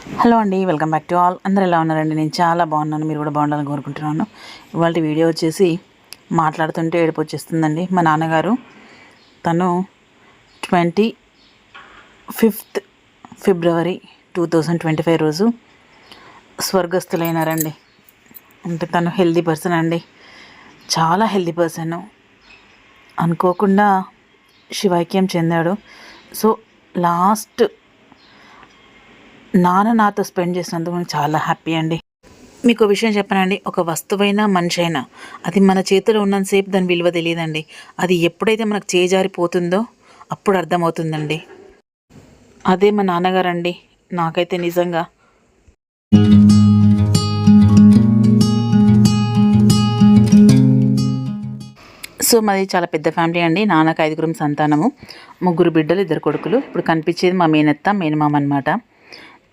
Hello అండి, welcome back to all. అందరూ ఎలా ఉన్నారండి? నేను చాలా బాగున్నాను, మీరు కూడా బాగుండాలని కోరుకుంటున్నాను. ఇవాళ వీడియో వచ్చేసి మాట్లాడుతుంటే ఏడుపు వచ్చేస్తుందండి. మా నాన్నగారు తను 25 ఫిబ్రవరి 2025 రోజు స్వర్గస్థులైనారండి. అంటే తను హెల్దీ పర్సన్ అండి, చాలా హెల్దీ పర్సన్. అనుకోకుండా శివైక్యం చెందాడు. సో లాస్ట్ నాన్న నాతో స్పెండ్ చేసినందుకు నాకు చాలా హ్యాపీ అండి. మీకు విషయం చెప్పనండి, ఒక వస్తువైనా మనిషి అయినా అది మన చేతిలో ఉన్నంతసేపు దాని విలువ తెలియదండి. అది ఎప్పుడైతే మనకు చేజారిపోతుందో అప్పుడు అర్థమవుతుందండి. అదే మా నాన్నగారండి. నాకైతే నిజంగా సో మాది చాలా పెద్ద ఫ్యామిలీ అండి. నాన్నకు 5 సంతానము, 3 బిడ్డలు, 2 కొడుకులు. ఇప్పుడు కనిపించేది మా మేనత్త, మేనమామ అనమాట.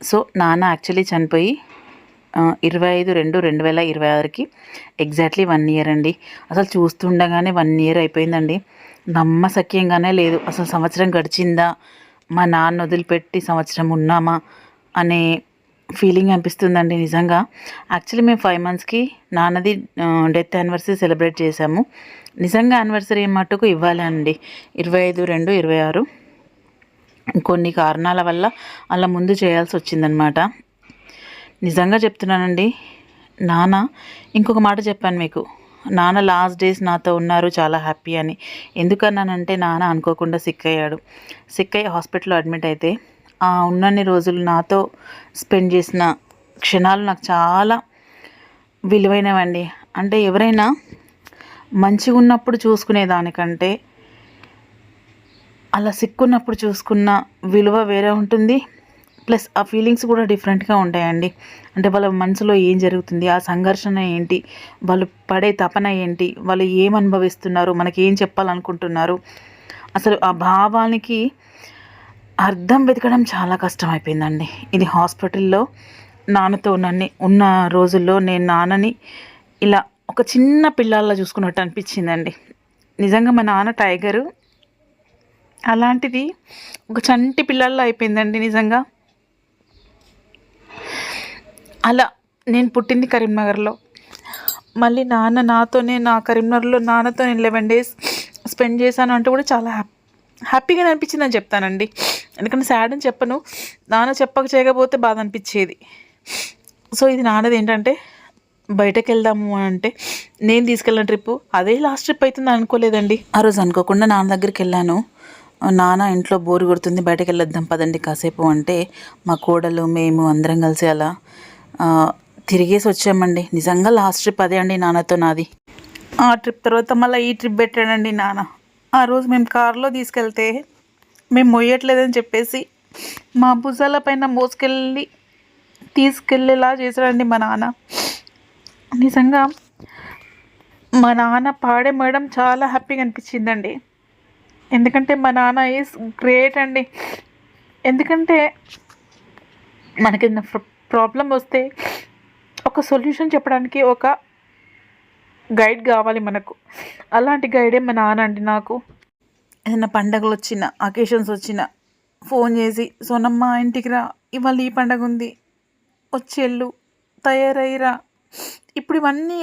సో నాన్న యాక్చువల్లీ చనిపోయి 25/2/2026కి ఎగ్జాక్ట్లీ 1 ఇయర్ అండి. అసలు చూస్తుండగానే 1 ఇయర్ అయిపోయిందండి. నమ్మశక్యంగానే లేదు. అసలు సంవత్సరం గడిచిందా, మా నాన్న వదిలిపెట్టి సంవత్సరం ఉన్నామా అనే ఫీలింగ్ అనిపిస్తుందండి నిజంగా. యాక్చువల్లీ మేము 5 మంత్స్కి నాన్నది డెత్ యానివర్సరీ సెలబ్రేట్ చేశాము. నిజంగా యానివర్సరీ మట్టుకు ఇవ్వాలి అండి, 25/2/26. కొన్ని కారణాల వల్ల అలా ముందు చేయాల్సి వచ్చిందనమాట. నిజంగా చెప్తున్నానండి, నాన్న ఇంకొక మాట చెప్పాను మీకు, నాన్న లాస్ట్ డేస్ నాతో ఉన్నారు, చాలా హ్యాపీ అని. ఎందుకన్నానంటే నాన్న అనుకోకుండా సిక్ అయ్యాడు. సిక్ అయ్యి హాస్పిటల్లో అడ్మిట్ అయితే ఆ ఉన్నన్ని రోజులు నాతో స్పెండ్ చేసిన క్షణాలు నాకు చాలా విలువైనవండి. అంటే ఎవరైనా మంచిగా ఉన్నప్పుడు చూసుకునేదానికంటే అలా సిక్కున్నప్పుడు చూసుకున్న విలువ వేరే ఉంటుంది. ప్లస్ ఆ ఫీలింగ్స్ కూడా డిఫరెంట్గా ఉంటాయండి. అంటే వాళ్ళ మనసులో ఏం జరుగుతుంది, ఆ సంఘర్షణ ఏంటి, వాళ్ళు పడే తపన ఏంటి, వాళ్ళు ఏం అనుభవిస్తున్నారు, మనకి ఏం చెప్పాలనుకుంటున్నారు, అసలు ఆ భావానికి అర్థం వెతకడం చాలా కష్టమైపోయిందండి. ఇది హాస్పిటల్లో నాన్నతో ఉన్న రోజుల్లో నేను నాన్నని ఇలా ఒక చిన్న పిల్లల్లా చూసుకున్నట్టు అనిపించిందండి. నిజంగా మా నాన్న టైగరు, అలాంటిది ఒక చంటి పిల్లల్లో అయిపోయిందండి నిజంగా. అలా నేను పుట్టింది కరీంనగర్లో, మళ్ళీ నాన్న నాతోనే నా కరీంనగర్లో నాన్నతో నేను 11 days స్పెండ్ చేశాను అంటే కూడా చాలా హ్యాపీగా అనిపించిందని చెప్తానండి. ఎందుకంటే సాడ్ అని చెప్పను, నాన్న చెప్పక చేయకపోతే బాధ అనిపించేది. సో ఇది నాన్నది ఏంటంటే బయటకు వెళ్దాము అంటే నేను తీసుకెళ్ళిన ట్రిప్పు అదే లాస్ట్ ట్రిప్ అవుతుంది అనుకోలేదండి. ఆ రోజు అనుకోకుండా నాన్న దగ్గరికి వెళ్ళాను. నాన్న ఇంట్లో బోరు కొడుతుంది, బయటకు వెళ్ళొద్దాం పదండి కాసేపు అంటే మా కోడలు మేము అందరం కలిసి అలా తిరిగేసి వచ్చామండి. నిజంగా లాస్ట్ ట్రిప్ అదే అండి నాన్నతో నాది. ఆ ట్రిప్ తర్వాత మళ్ళీ ఈ ట్రిప్ పెట్టాడండి నాన్న. ఆ రోజు మేము కారులో తీసుకెళ్తే మేము మొయ్యట్లేదని చెప్పేసి మా భుజాల పైన తీసుకెళ్ళేలా చేశాడండి మా నాన్న. నిజంగా మా నాన్న పాడే మేడం చాలా హ్యాపీగా అనిపించిందండి. ఎందుకంటే మా నాన్న ఈజ్ గ్రేట్ అండి. ఎందుకంటే మనకి ప్రాబ్లం వస్తే ఒక సొల్యూషన్ చెప్పడానికి ఒక గైడ్ కావాలి మనకు. అలాంటి గైడే మా నాన్న అండి నాకు. ఏదైనా పండగలు వచ్చిన, అకేషన్స్ వచ్చిన ఫోన్ చేసి సోనమ్మ ఇంటికి రా, ఇవాళ ఈ పండగ ఉంది, వచ్చేళ్ళు తయారయ్యిరా. ఇప్పుడు ఇవన్నీ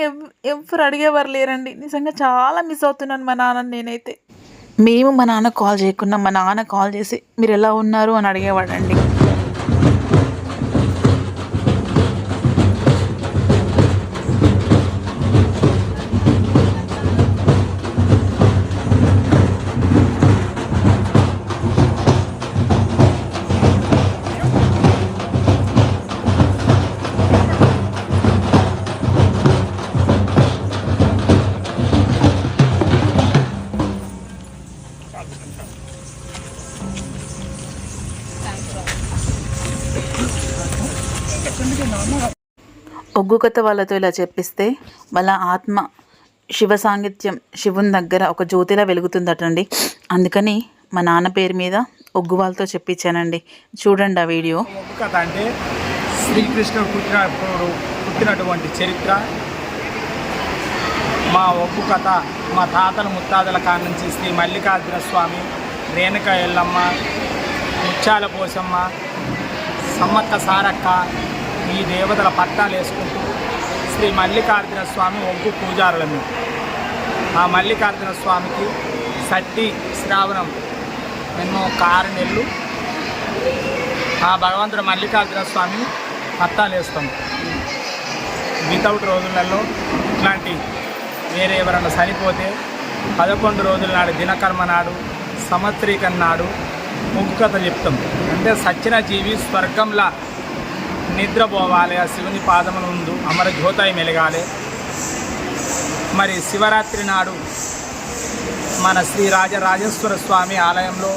ఎవరు అడిగేవారు లేరండి. నిజంగా చాలా మిస్ అవుతున్నాను మా నాన్నని నేనైతే. మేము మా నాన్న కాల్ చేయకుండా మా నాన్న కాల్ చేసి మీరు ఎలా ఉన్నారు అని అడిగేవాడండి. ఒగ్గు కథ వాళ్ళతో ఇలా చెప్పిస్తే వాళ్ళ ఆత్మ శివ సాంగిత్యం శివుని దగ్గర ఒక జ్యోతిలా వెలుగుతుందటండి. అందుకని మా నాన్న పేరు మీద ఒగ్గు వాళ్ళతో చెప్పించానండి. చూడండి ఆ వీడియో. ఒగ్గు కథ అంటే శ్రీకృష్ణుడు పుట్టినటువంటి చరిత్ర. మా ఒగ్గు కథ మా తాతల ముత్తాతల కాడ నుంచి శ్రీ మల్లికార్జున స్వామి, రేణుక ఎల్లమ్మ, ముత్యాల పోసమ్మ, సమ్మక్క సారక్క ఈ దేవతల పట్టాలు వేసుకుంటూ శ్రీ మల్లికార్జున స్వామి ఒగ్గు పూజారులము. ఆ మల్లికార్జున స్వామికి సట్టి శ్రావణం ఎన్నో 6 నెలలు ఆ భగవంతుడు మల్లికార్జున స్వామి పట్టాలు వేస్తాం. వితౌట్ రోజులలో ఇట్లాంటి వేరే ఎవరన్నా చనిపోతే 11 రోజుల నాడు దినకర్మ నాడు సంవత్సరీకం నాడు ముగ్గు కథ చెప్తాం. అంటే సచ్చిన జీవి స్వర్గంలా నిద్రపోవాలి, ఆ శివుని పాదముల ముందు అమర జ్యోతాయి మెలగాలి. మరి శివరాత్రి నాడు మన శ్రీ రాజరాజేశ్వర స్వామి ఆలయంలో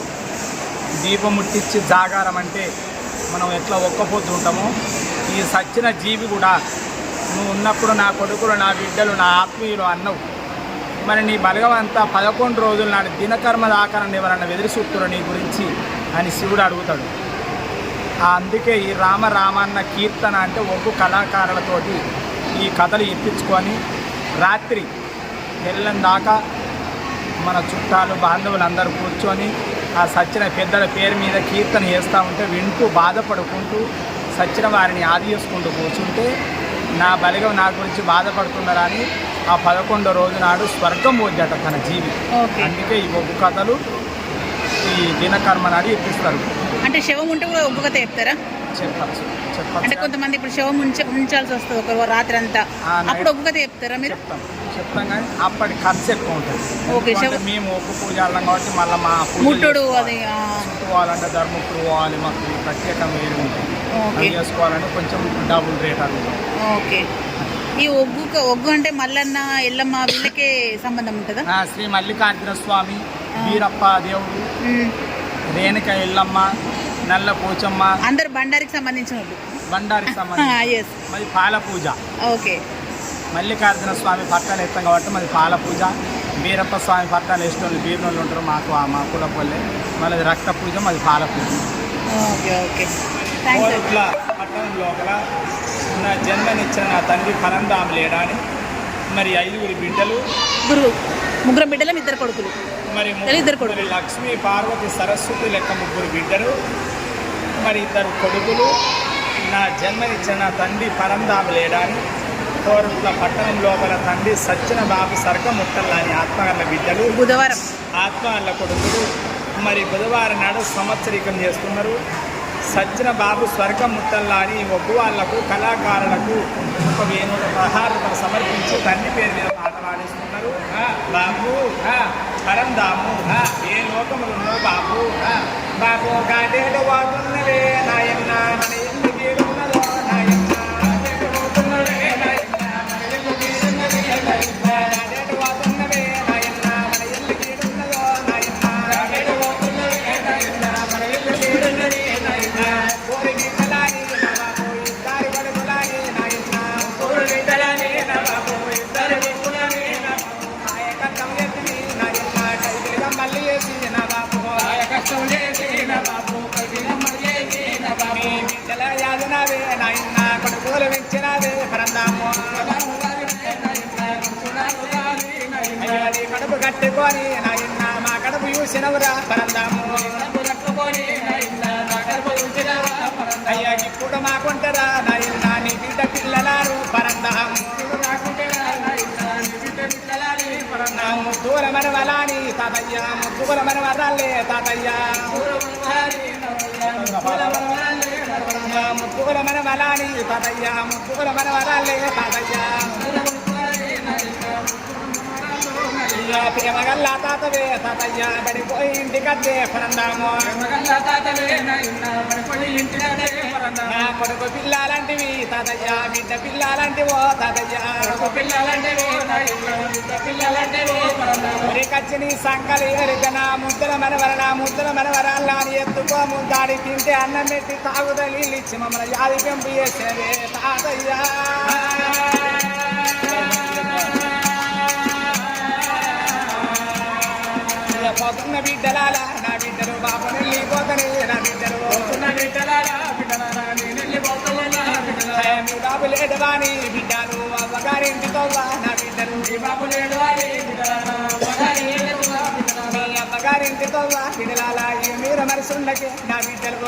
దీపం ముట్టించి జాగారం అంటే మనం ఎట్లా ఒక్కపోతూ ఉంటామో ఈ సచ్చిన జీవి కూడా నువ్వు ఉన్నప్పుడు నా కొడుకులు నా బిడ్డలు నా ఆత్మీయులు అన్నవు, మరి నీ బలగమంతా 11 రోజుల నాడు దినకర్మ దాకానని ఎవరన్నా వెదిరిసూత్తురు నీ గురించి అని శివుడు అడుగుతాడు. అందుకే ఈ రామన్న కీర్తన అంటే ఒగ్గు కళాకారులతోటి ఈ కథలు ఇప్పించుకొని రాత్రి తెల్లం దాకా మన చుట్టాలు బాంధవులు అందరూ కూర్చొని ఆ సచ్చిన పెద్దల పేరు మీద కీర్తన చేస్తూ ఉంటే వింటూ బాధపడుకుంటూ సచ్చిన వారిని ఆది చేసుకుంటూ కూర్చుంటే నా బలిగం నా గురించి బాధపడుతున్నారా అని ఆ 11వ రోజు నాడు స్వర్గం పోద్దట తన జీవి. అందుకే ఈ ఒగ్గు కథలు ఈ దినకర్మ నాడు ఇప్పిస్తారు. అంటే శవం ఉంటే కూడా ఒగ్గు కథ చెప్తారా? చెప్పచ్చు. అంటే కొంతమంది ఇప్పుడు శవం ఉంచాల్సి వస్తుంది ఒక రాత్రి అంతా, అప్పుడు ఒగ్గు కథ చెప్తారా మీరు? చెప్తాం కానీ అప్పటి ఖర్చు ఎక్కువ ఉంటుంది. ఓకే, మేము ఒగ్గు పూజ అల్లం కాబట్టి మళ్ళీ మా ముట్టుడు అది పోవాలంటే ధర్మపురు పోవాలి, మాకు ప్రత్యేకంగా వేరు ఉంటుంది. అది చేసుకోవాలంటే కొంచెం డబుల్ రేట్ అవుతుంది. ఓకే. ఈ ఒగ్గు అంటే మల్లన్న ఎల్లమ్మ వీళ్ళకే సంబంధం ఉంటుందా? శ్రీ మల్లికార్జున స్వామి, వీరప్ప దేవుడు, రేణుక ఎల్లమ్మ, నల్ల పోచమ్మ అందరు బండారికి సంబంధించిన బండారికి సంబంధించి మరి పాల పూజ. ఓకే. మల్లికార్జున స్వామి పట్టాలు ఎత్తాం కాబట్టి మరి పాల పూజ, వీరప్ప స్వామి పట్టాలు వేసిన వాళ్ళు బీరునోళ్ళు ఉంటారు మాకు మా కులపల్లె, మళ్ళీ రక్త పూజ, మరి పాల పూజ. Okay okay. ఇట్లా పట్టణం లోపల నా జన్మనిచ్చిన నా తండ్రి పరంధాము లేడాని మరి 5 బిడ్డలు, ముగ్గురు బిడ్డలు 2 కొడుకులు, మరి 2 కొడుకులు లక్ష్మీ పార్వతి సరస్వతి లెక్క 3 బిడ్డలు, మరి 2 కొడుకులు. నా జన్మనిచ్చిన నా తండ్రి పరంధాము లేడాని కోరుట్ల పట్టణం లోపల తండ్రి సచ్చిన బాబు సర్గ ముట్టల్లాని ఆత్మగల్ల బిడ్డలు, బుధవారం ఆత్మగల్ల కొడుకులు. మరి బుధవారం నాడు సంవత్సరీకం చేస్తున్నారు. సచ్చిన బాబు స్వర్గం ముట్టల్లా అని ఒగ్గు వాళ్లకు కళాకారులకు ఒక వేణువుల ప్రహారం సమర్పించి తండ్రి పేరు మీద పాట పాడిస్తున్నారు. బాబు పరంధాము ఏ లోకములు ఉన్నావు బాబు, బాబు గాడేడు వాడున్నవే నాయన్న మన ఇల్లు గీడున్నదో నాయన్న, గాడేడు వాడున్నవే నాయన్న మన ఇల్లు గీడున్నదో నాయన్న, మన ఇల్లు గీడున్నది కొడుకులు పెంచినవే పరంధాము, కడుపు కట్టుకొని నాయన్న మా కడుపు చూసినవురా పరంధాము, అయ్యా ఇప్పుడు మాకుంటారా నాయన్న నీ బిడ్డ పిల్లలారు పరంధాము, ముద్దుల మనవలాని తాతయ్య, ముద్దుల మనవరాలే తాతయ్య, ముద్దుల మనవలాని తాతయ్య, ముద్దుల మనవరాలే తాతయ్య, ప్రేమగల్లా తాతవే తాతయ్య పడిపోయి ఇంటికద్దే పరంధాము, నా కొడుకు పిల్లాలంటివి తాతయ్య, బిడ్డ పిల్లాలంటివో తాతయ్య, కచ్చి నీ సంకలి ఎరికన ముద్దల మనవరణ ముద్దల మనవరాల్లా అని ఎత్తుకోము దాడి తింటే అన్నం పెట్టి తాగుదలి ఇచ్చి మమ్మల్ని యాది పెంపు చేసేదే తాతయ్య. పోతున్న బిడ్డలాల నా బిడ్డలు బాబు వెళ్ళిపోతనే నా బిడ్డలు, మీ బాబు లేడవాని బిడ్డలు అవ్వగారింటితో నా బిడ్డలు, మీ అమ్మగారింటితో బిడ్డలాల మీరు మనసు ఉండకే నా బిడ్డలు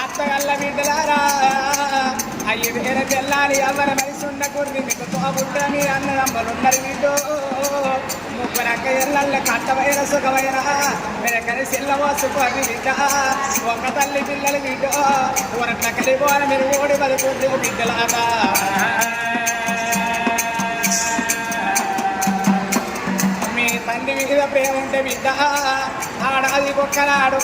అత్తగల్ల బిడ్డలారా అయ్యి వేరే తెల్లాలి ఎవరి మనసు ఉండకూడదు మీకు తోబుట్ట మీ అన్నదమ్మలున్నారు బిడ్డో ముగ్గురక్క ఎల్లల్ల కట్టమైన సుఖమైన మీరు కలిసి ఎల్లవోసుకోండి బిడ్డ ఒక తల్లి పిల్లలు బిడ్డో ఊరట్ల కలిపోని మీరు ఓడి బతుకుంటే బిడ్డలారా తండ్రి మీద ప్రేమ ఉంటే బిడ్డ ఆడాది ఒక్కనాడు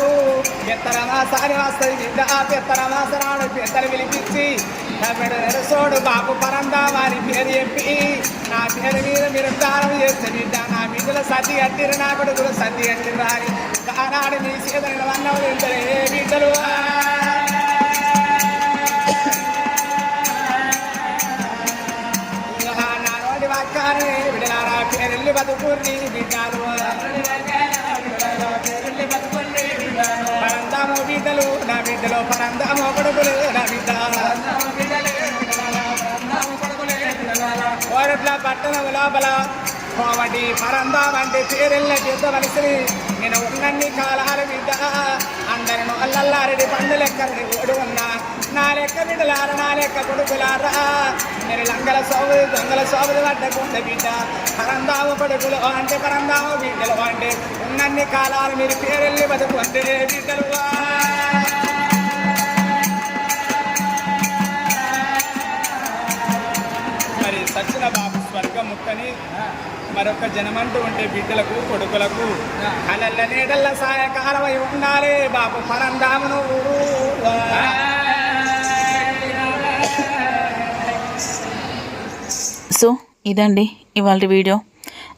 పెత్తర మాసాని వస్తుంది బిడ్డ పెత్తర మాసనాడు పెద్దలు పిలిపించి తమిడు నెరసోడు బాబు పరందా వారి పేరు చెప్పి నా పేరు మీద మీరు దానం చేస్తే బిడ్డ నా బిడ్డలు సర్ది కట్టిరు నా కొడుకులు సర్ది కట్టిరు రాని ఆనాడు మీ సీతలు అన్నవి తింటారు ఏ బిడ్డలు వాక్యాన్ని బిడ్డలారా పేరెళ్ళి బతుకుర్ని బిడ్డలు పరందామో బిడ్డలు నా బిడ్డలు పరందామో కొడుకులు నా బిడ్డ ఓరట్ల పట్టణం లోపల కోమటి పరందామంటే పేరెళ్ళ చేద్దవలసి నేను ఉన్నన్ని కాలాలు బిడ్డ అందరిను అల్లల్లారెడ్డి పండు లెక్కని ఓడి ఉన్నా నా లెక్క బిడ్డలారా నా లెక్క కొడుకులారా నేను లంగల సోబులు దొంగల సోబులు పట్టకుండా బిడ్డ పరందాము కొడుకులు అంటే పరందాము బిడ్డలు అంటే ఉన్నన్ని కాలాలు మీరు పేరెళ్ళి బతుకుంటే బిడ్డలు మరి సచ్చిన బాబు స్వర్గం ముక్కని మరొక జనమంటూ ఉంటే బిడ్డలకు కొడుకులకు కలల్ల నీడల్ల సాయకాలం అయి ఉండాలి బాబు పరందామును సో ఇదండి ఇవాళ వీడియో.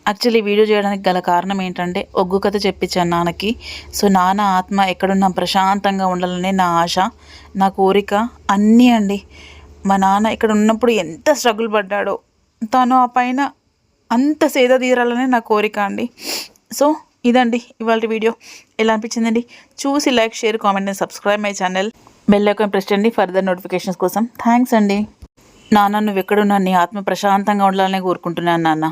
యాక్చువల్లీ వీడియో చేయడానికి గల కారణం ఏంటంటే ఒగ్గు కథ చెప్పించాను నాన్నకి. సో నాన్న ఆత్మ ఎక్కడున్నా ప్రశాంతంగా ఉండాలనే నా ఆశ, నా కోరిక అన్నీ అండి. మా నాన్న ఇక్కడ ఉన్నప్పుడు ఎంత స్ట్రగుల్ పడ్డాడో తను ఆ పైన అంత సేద తీరాలనే నా కోరిక అండి. సో ఇదండి ఇవాళ వీడియో. ఎలా అనిపించిందండి? చూసి like, share, comment and subscribe my channel. Bell icon press చేయండి ఫర్దర్ నోటిఫికేషన్స్ కోసం. థ్యాంక్స్ అండి. నాన్న నువ్వు ఎక్కడున్నా నీ ఆత్మ ప్రశాంతంగా ఉండాలని కోరుకుంటున్నాను నాన్న.